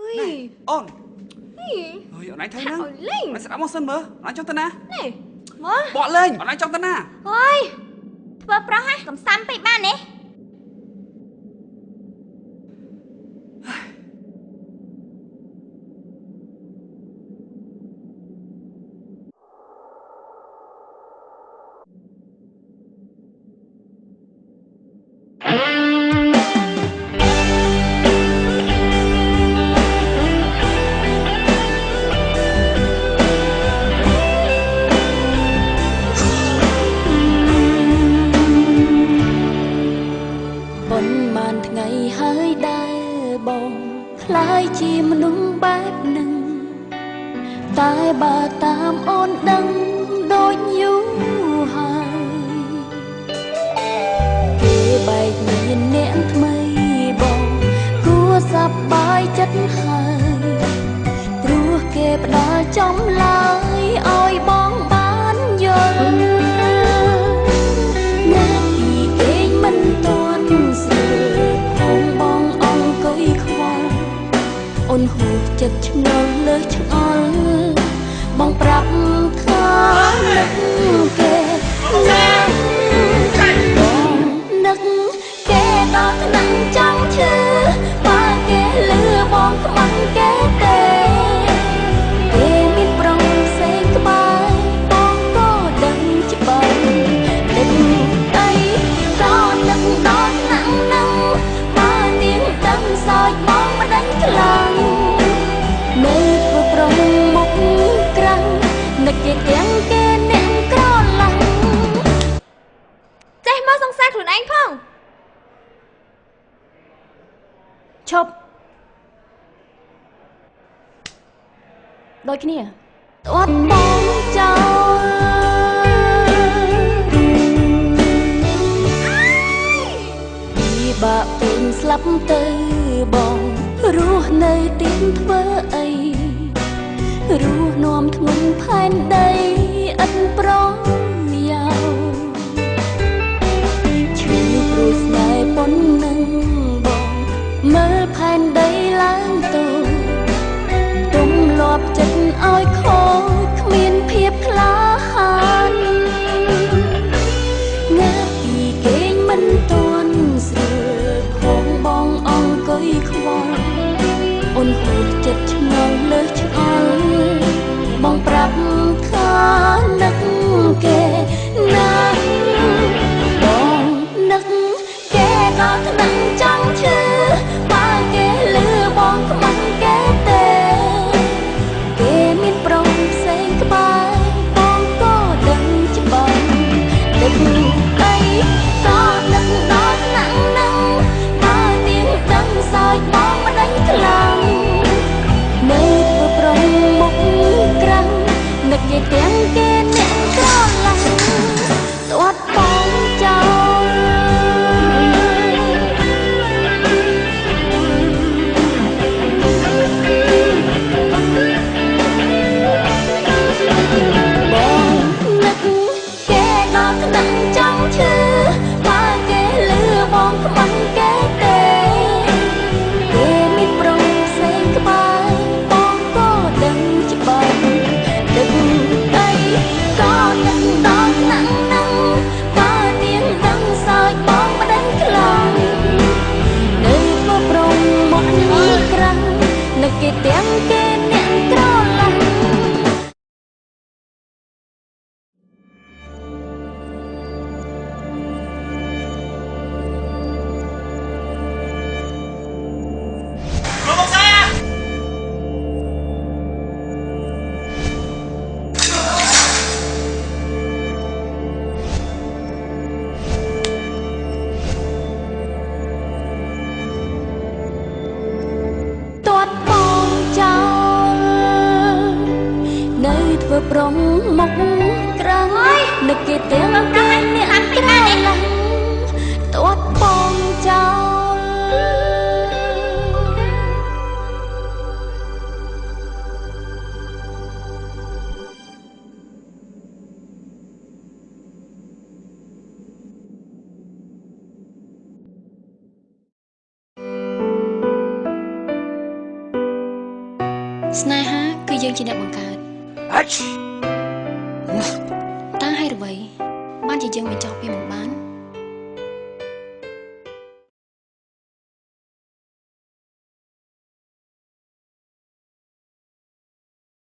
អូនអើយអូនឯងធ្វើណាមិនស្ដាប់មកសិនមើលអូនចង់ទៅណានេះមើលបកលេងអូនឯងចង់ទៅណាអើយធ្វើប្រុសហ่ะកំសាំពេកបានទេคล้ายជាមនុស្សបែបនឹងតែបើតាមអូនដឹងដូចយូរហើយគេបែកមានអ្នកថ្មីបងគួរសប្បាយចិត្តហើយព្រោះគេផ្ដល់ចំឡើយឲ្យបងបានយល់អ្នកពីគេមិនទាន់ស្រួលផងបងអង្គុយខ្វល់អូនហួសចិត្តឆ្ងល់លើឆ្ងល់បងប្រាប់ថានឹកគេណាស់បងនឹកគេដល់ថ្នាក់ចង់ឈឺបើគេលឺបងខ្មាំងគេទេគេមានប្រុងផ្សេងក្បែរបងក៏ដឹងច្បាស់នឹកអីក៏នឹកដល់ថ្នាក់នឹងបើទៀងដឹងសោចបងមិនដឹងខ្លាំងនៅធ្វើប្រុងមុខក្រាំងនឹកគេទាំងគេអ្នកក្រឡាំងចេះមកសង្សារខ្លួនឯងផងឈប់ដូចគ្នាអត់បងចោលពីបាក់ពេញស្លាប់ទៅបងរស់នៅទីធ្វើអីរស់នាំធ្ងន់ផែនដីឥតប្រយោឈឺព្រោះស្នេហ៍ប៉ុណ្ណឹងបងមើលផែនដីឡើងទៅទុំលាប់ចិត្តឲ្យខូចគ្មានភាពក្លាហានងាប់ពីគេងមិនទាន់ស្រួលផងបងអង្គុយខ្វល់អូនហួសចិត្តឆ្ងល់លើឆ្ងល់បងប្រាប់ថានឹកគេណាស់បងនឹកគេដល់ថ្នាក់ចង់ឈឺបើគេលឺបងខ្មាំងគេទេគេមានប្រុងផ្សេងក្បែរបងក៏ដឹងច្បាស់នឹកអីក៏នឹកដល់ថ្នាក់នឹងបើទៀងដឹងសោចបងមិនដឹងខ្លាំងនៅធ្វើប្រុងមុខក្រាំងនឹកគេទាំងគេអ្នកក្រឡាំងស្អត់បងចោលបងនឹកគេដល់ថ្នាក់ចង់ឈឺបើគេលឺបងខ្មាំងគេទេគេមានប្រុងផ្សេងក្បែរបងក៏ដឹងច្បាស់នឹកអីក៏នឹកដល់ថ្នាក់នឹងបើទៀងដឹងសោចបងមិនដឹងខ្លាំងនៅធ្វើប្រុងមុខក្រាំងនឹកគេទាំងគេអ្នកក្រឡាំងទាត់បងចោលនៅធ្វើប្រុងមុខក្រាំងនឹកគេទាំងគេអ្នកក្រឡាំងទាត់បងចោល ស្នេហាគឺយើងជាអ្នកបង្កើត អិច តើហេតុអ្វីបានជាយើងមិនចោះពីមិនបាន